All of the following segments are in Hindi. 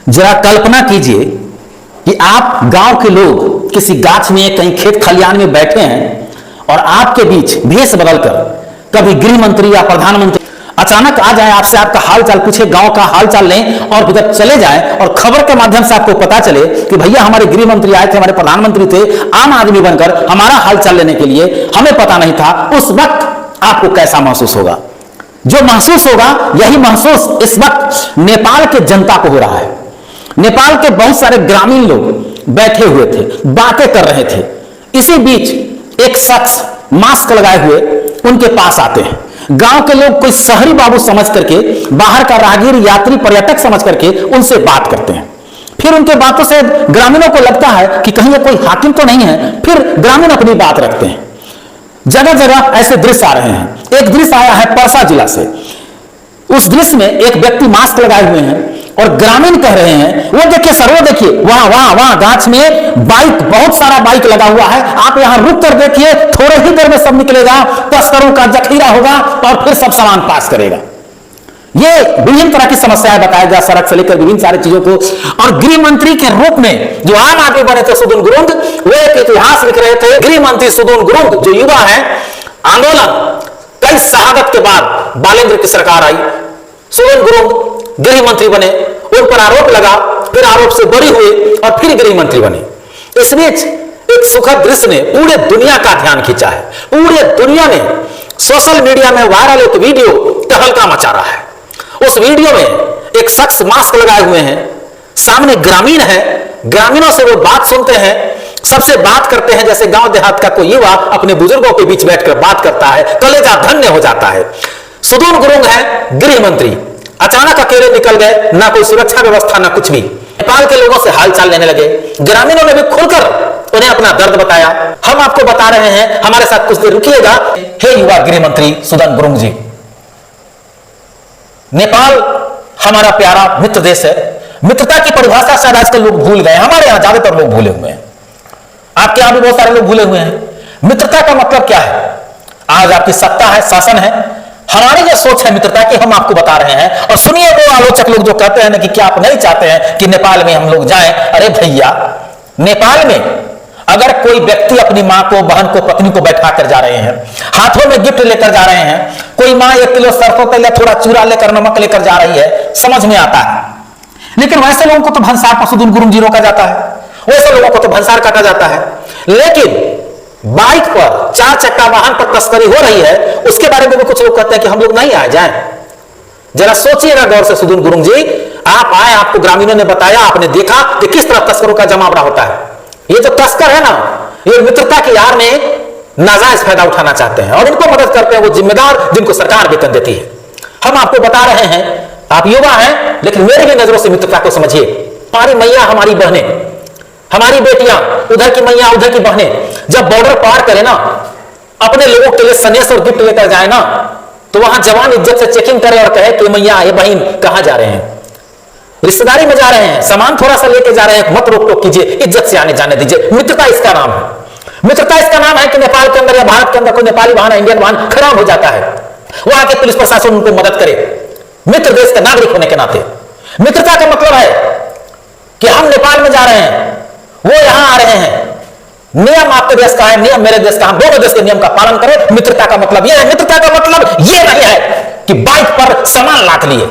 जरा कल्पना कीजिए कि आप गांव के लोग किसी गाछ में कहीं खेत खलियान में बैठे हैं और आपके बीच भेष बदलकर कभी गृह मंत्री या प्रधानमंत्री अचानक आ जाए, आपसे आपका हालचाल पूछे, गांव का हालचाल लें और उधर चले जाएं और खबर के माध्यम से आपको पता चले कि भैया हमारे गृह मंत्री आए थे, हमारे प्रधानमंत्री थे, आम आदमी बनकर हमारा हालचाल लेने के लिए, हमें पता नहीं था। उस वक्त आपको कैसा महसूस होगा? जो महसूस होगा यही महसूस इस वक्त नेपाल के जनता को हो रहा है। नेपाल के बहुत सारे ग्रामीण लोग बैठे हुए थे, बातें कर रहे थे। इसी बीच एक शख्स मास्क लगाए हुए उनके पास आते हैं। गांव के लोग कोई शहरी बाबू समझ करके, बाहर का राहगीर, यात्री, पर्यटक समझ करके उनसे बात करते हैं। फिर उनके बातों से ग्रामीणों को लगता है कि कहीं ये कोई हाकिम तो नहीं है। फिर ग्रामीण अपनी बात रखते हैं। जगह जगह ऐसे दृश्य आ रहे हैं। एक दृश्य आया है परसा जिला से। उस दृश्य में एक व्यक्ति मास्क लगाए हुए हैं और ग्रामीण कह रहे हैं, वो देखिए सर, वो देखिए वहां गाछ में बाइक, बहुत सारा बाइक लगा हुआ है, आप यहां रुक कर देखिए, थोड़े ही देर में सब निकलेगा, तस्करों का जखीरा होगा और फिर सब सामान पास करेगा। ये विभिन्न तरह की समस्याएं बताया गया, सड़क से लेकर विभिन्न सारी चीजों को। और गृह मंत्री के रूप में जो आम आदमी बने थे सुदून गुरुंग, वो एक इतिहास लिख रहे थे। गृह मंत्री सुदून गुरुंग जो युवा है, आंदोलन कई शहादत के बाद बालेंद्र की सरकार आई, सुदून गुरुंग गृह मंत्री बने, उन पर आरोप लगा, फिर आरोप से बरी हुए और फिर गृह मंत्री बने। इस बीच एक सुखद दृश्य ने पूरे दुनिया का ध्यान खींचा है। पूरे दुनिया में सोशल मीडिया में वायरल एक वीडियो तहलका मचा रहा है। उस वीडियो में एक शख्स मास्क लगाए हुए हैं, सामने ग्रामीण है, ग्रामीणों से वो बात सुनते हैं, सबसे बात करते हैं जैसे गांव देहात का कोई युवा अपने बुजुर्गों के बीच बैठकर बात करता है, कलेजा धन्य हो जाता है। सुदून गुरुंग है गृह मंत्री, अचानक अकेले निकल गए, ना कोई सुरक्षा व्यवस्था ना कुछ भी। नेपाल के लोगों से हालचाल लेने लगे। ग्रामीणों ने भी खुलकर उन्हें अपना दर्द बताया। हम आपको बता रहे हैं, हमारे साथ कुछ देर रुकिएगा। हे युवा गृह मंत्री सुदून गुरुंग जी, नेपाल हमारा प्यारा मित्र देश है। मित्रता की परिभाषा शायद आजकल लोग भूल गए, हमारे यहां ज्यादातर लोग भूले हुए हैं, आपके यहां भी बहुत सारे लोग भूले हुए हैं। मित्रता का मतलब क्या है? आज आपकी सत्ता है, शासन है, हमारी जो सोच है मित्रता की, हम आपको बता रहे हैं। और सुनिए वो आलोचक लोग जो कहते हैं ना कि क्या आप नहीं चाहते हैं कि नेपाल में हम लोग जाएं। अरे भैया, नेपाल में अगर कोई व्यक्ति अपनी मां को, बहन को, पत्नी को बैठा कर जा रहे हैं, हाथों में गिफ्ट लेकर जा रहे हैं, कोई मां 1 किलो सरसों तेल, थोड़ा चूरा लेकर, नमक लेकर जा रही है, समझ में आता है। लेकिन वैसे लोगों को तो भंसार पर सुदून गुरुंग जी रोका जाता है, वैसे लोगों को तो भंसार काटा जाता है। लेकिन बाइक पर, 4 चक्का वाहन पर तस्करी हो रही है, उसके बारे में भी कुछ लोग कहते हैं कि हम लोग नहीं आ जाएं। जरा सोचिएगा गौर से सुदून गुरुंग जी, आप आए, आपको ग्रामीणों ने बताया, आपने देखा कि किस तरह तस्करों का जमावड़ा होता है। ये जो तस्कर है ना, ये मित्रता की आड़ में नाजायज फायदा उठाना चाहते हैं और इनको मदद करते हैं वो जिम्मेदार जिनको सरकार वेतन देती है। हम आपको बता रहे हैं, आप युवा हैं, लेकिन मेरी भी नजरों से मित्रता को समझिए। हमारी मैया, हमारी बहनें, हमारी बेटियां, उधर की मैया, उधर की बहनें जब बॉर्डर पार करें ना, अपने लोगों के लिए सनेस और गिफ्ट लेकर जाए ना, तो वहां जवान इज्जत से चेकिंग करे और कहे कि मैया, ये बहन कहां जा रहे हैं? रिश्तेदारी में जा रहे हैं, सामान थोड़ा सा लेके जा रहे हैं, मत रोक टोक कीजिए, इज्जत से आने जाने दीजिए। मित्रता इसका नाम है। मित्रता इसका नाम है कि नेपाल के अंदर या भारत के अंदर कोई नेपाली वाहन, इंडियन वाहन खराब हो जाता है, वहां के पुलिस प्रशासन उनको मदद करे, मित्र देश के नागरिक होने के नाते। मित्रता का मतलब है कि हम नेपाल में जा रहे हैं, वो यहां आ रहे हैं, नियम आपके देश का है, नियम मेरे देश का, हम दोनों देश के नियम का पालन करें। मित्रता का मतलब यह है। मित्रता का मतलब यह नहीं है कि बाइक पर सामान लाद लिए,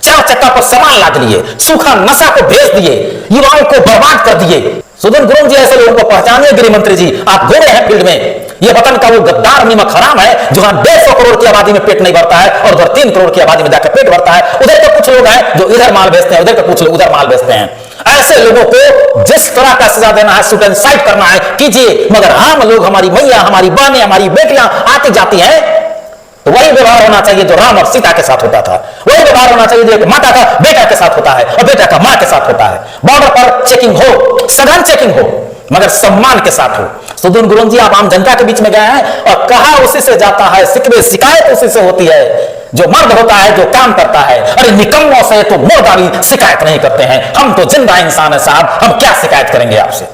4 चक्का पर सामान लाद लिए, सूखा नशा को भेज दिए, युवाओं को बर्बाद कर दिए। सुदून गुरुंग जी ऐसे लोगों को पहचानिए गृह मंत्री जी, आप घूमे हैं फील्ड में। ये वतन का वो गद्दार निमक हराम है जहां 150 करोड़ की आबादी में पेट नहीं भरता है और उधर 3 करोड़ की आबादी में जाकर पेट भरता है। उधर के कुछ लोग हैं जो इधर माल बेचते हैं, उधर के कुछ लोग उधर माल बेचते हैं। ऐसे लोगों को जिस तरह का सजा देना है, शूट एंड साइट करना है, कीजिए। मगर हम लोग, हमारी मैया, हमारी बहनें, हमारी बेटियां आती जाती हैं, तो वही व्यवहार होना चाहिए जो राम और सीता के साथ होता था। वही व्यवहार होना चाहिए जो माता का बेटा के साथ होता है और बेटा का मां के साथ होता है। बॉर्डर पर चेकिंग हो, सघन चेकिंग हो, मगर सम्मान के साथ हो। सुदून गुरुंग जी, आप आम जनता के बीच में गए हैं और कहा उसी से जाता है, शिकवे शिकायत उसी से होती है जो मर्द होता है, जो काम करता है। अरे निकम्मों से तो मुर्दारी शिकायत नहीं करते हैं, हम तो जिंदा इंसान है साहब, हम क्या शिकायत करेंगे आपसे?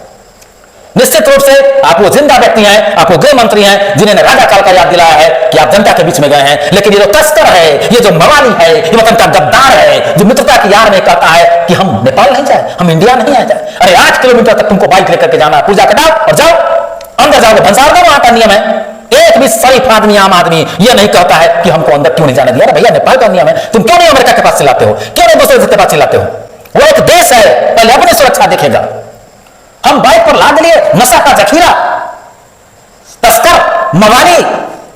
निश्चित रूप से आप वो जिंदा व्यक्ति हैं, आप वो गृह मंत्री हैं जिन्होंने राजा काल का याद दिलाया है कि आप जनता के बीच में गए हैं। लेकिन ये जो तस्कर है, ये जो मवाली है, ये वतन का गद्दार है, जो मित्रता की याद में कहता है कि हम नेपाल नहीं जाए, हम इंडिया नहीं आ जाए। अरे 8 किलोमीटर तक तुमको बाइक लेकर के जाना, पूजा कटाओ और जाओ, अंदर जाओ। भंसार का वहां का नियम है। एक भी शरीफ आदमी, आम आदमी ये नहीं कहता है कि हमको अंदर क्यों नहीं जाने दिया। भैया नेपाल का नियम है, तुम क्यों नहीं अमेरिका के पास चिल्लाते हो, क्यों नहीं दूसरे के पास चिल्लाते हो? वो एक देश है, पहले अपनी सुरक्षा देखेगा। हम बाइक पर लाद लिए नशा का जखीरा, तस्कर, मवाली,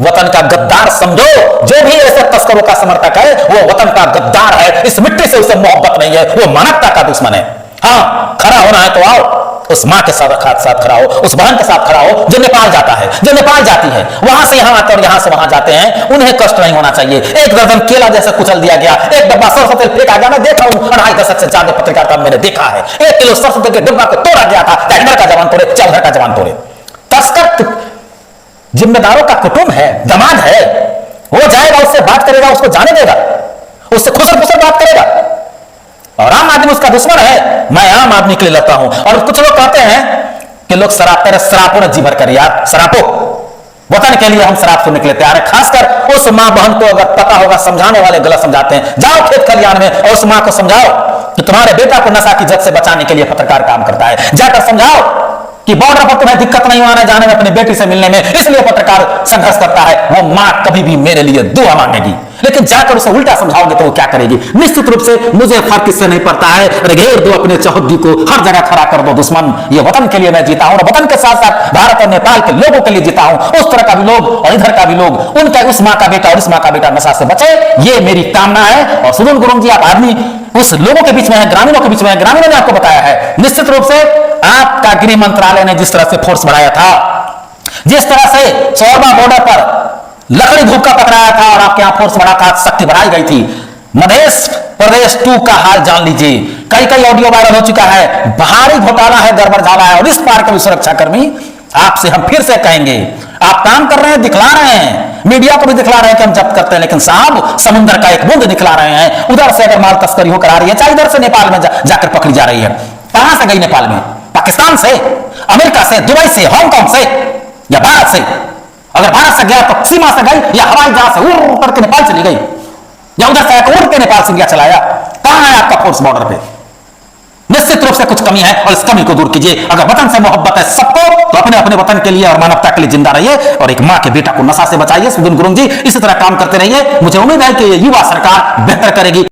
वतन का गद्दार समझो। जो भी ऐसे तस्करों का समर्थक है वो वतन का गद्दार है। इस मिट्टी से उसे मोहब्बत नहीं है, वो मानवता का दुश्मन है। हाँ, खड़ा होना है तो आओ, उस मां के साथ खड़ा हो, उस बहन के साथ खड़ा हो जो नेपाल जाता है, जो नेपाल जाती है, वहां से यहां आते और यहां से वहां जाते हैं। उन्हें कष्ट नहीं होना चाहिए। एक दर्जन केला जैसे कुचल दिया गया, एक डब्बा सरसों तेल फेंका गया। मैं देखा हूं, 2.5 दशक से ज्यादा पत्रकारिता मैंने देखा है। 1 किलो सरसों तेल के डब्बा को तोड़ा गया था, इधर का जवान तोड़े, चल का जवान तोड़े। तस्कर जिम्मेदारों का कुटुंब है, दमाद है, वो जाएगा, उससे बात करेगा, उसको जाने देगा, उससे खुसर खुसर बात करेगा। और आम आदमी उसका दुश्मन है। मैं आम आदमी के लिए लड़ता हूं। और कुछ लोग कहते हैं कि लोग शराब तेरे शराबों ने जी भर कर, यार शराबों वतन के लिए हम शराब सुनने के लिए तैयार है। खासकर उस मां बहन को अगर पता होगा, समझाने वाले गलत समझाते हैं, जाओ खेत खलियान में और उस मां को समझाओ कि तुम्हारे बेटा को नशा की जद से बचाने के लिए पत्रकार काम करता है। जाकर समझाओ कि बॉर्डर पर तुम्हें दिक्कत नहीं आने जाने में, अपनी बेटी से मिलने में, इसलिए पत्रकार संघर्ष करता है। वो मां कभी भी मेरे लिए दुआ मांगेगी, लेकिन जाकर उसे उल्टा समझाओगे तो वो क्या करेगी? निश्चित रूप से मुझे फर्क इससे नहीं पड़ता है। घेर दो अपने चौहद्दी को, हर जगह खड़ा कर दो दुश्मन। ये वतन के लिए मैं जीता हूं और वतन के साथ साथ भारत और नेपाल के लोगों के लिए जीता हूं। उस तरह का भी लोग और इधर का भी लोग, उनका उस मां का बेटा और इस मां का बेटा नशा से बचे, ये मेरी कामना है। और सुदन गुरुंग जी, आप आदमी उस लोगों के बीच में है, ग्रामीणों के बीच में है। ग्रामीणों ने आपको बताया है। निश्चित रूप से आपका गृह मंत्रालय ने जिस तरह से फोर्स बढ़ाया था, जिस तरह से चौरबा बॉर्डर पर लकड़ी धूप का पकड़ाया था और आपके यहां फोर्स बढ़ा था, शक्ति बढ़ाई गई थी। मध्य प्रदेश 2 का हाल जान लीजिए। कई ऑडियो वायरल हो चुका है, भारी घोटाला है, गड़बड़ झाला है। और इस पार के भी सुरक्षाकर्मी, आपसे हम फिर से कहेंगे, आप काम कर रहे हैं, दिखला रहे हैं, मीडिया को भी दिखला रहे हैं कि हम जब्त करते हैं, लेकिन साहब समुद्र का एक बूंद दिखला रहे हैं। उधर से अगर माल तस्करी होकर आ रही है, चाहे इधर से नेपाल में जाकर पकड़ी जा रही है। कहां से गई नेपाल में? पाकिस्तान से, अमेरिका से, दुबई से, हांगकांग से या भारत से? अगर भारत से गया तो सीमा से गई या हवाई जहाज से उड़ करके नेपाल चली गई, या उधर से उड़ के नेपाल से इंडिया चलाया? कहां है आपका फोर्स बॉर्डर पे? निश्चित रूप से कुछ कमी है और इस कमी को दूर कीजिए। अगर वतन से मोहब्बत है सबको, तो अपने अपने वतन के लिए और मानवता के लिए जिंदा रहिए और एक मां के बेटा को नशा से बचाइए। सुदन गुरुंग जी, इसी तरह काम करते रहिए। मुझे उम्मीद है कि ये युवा सरकार बेहतर करेगी।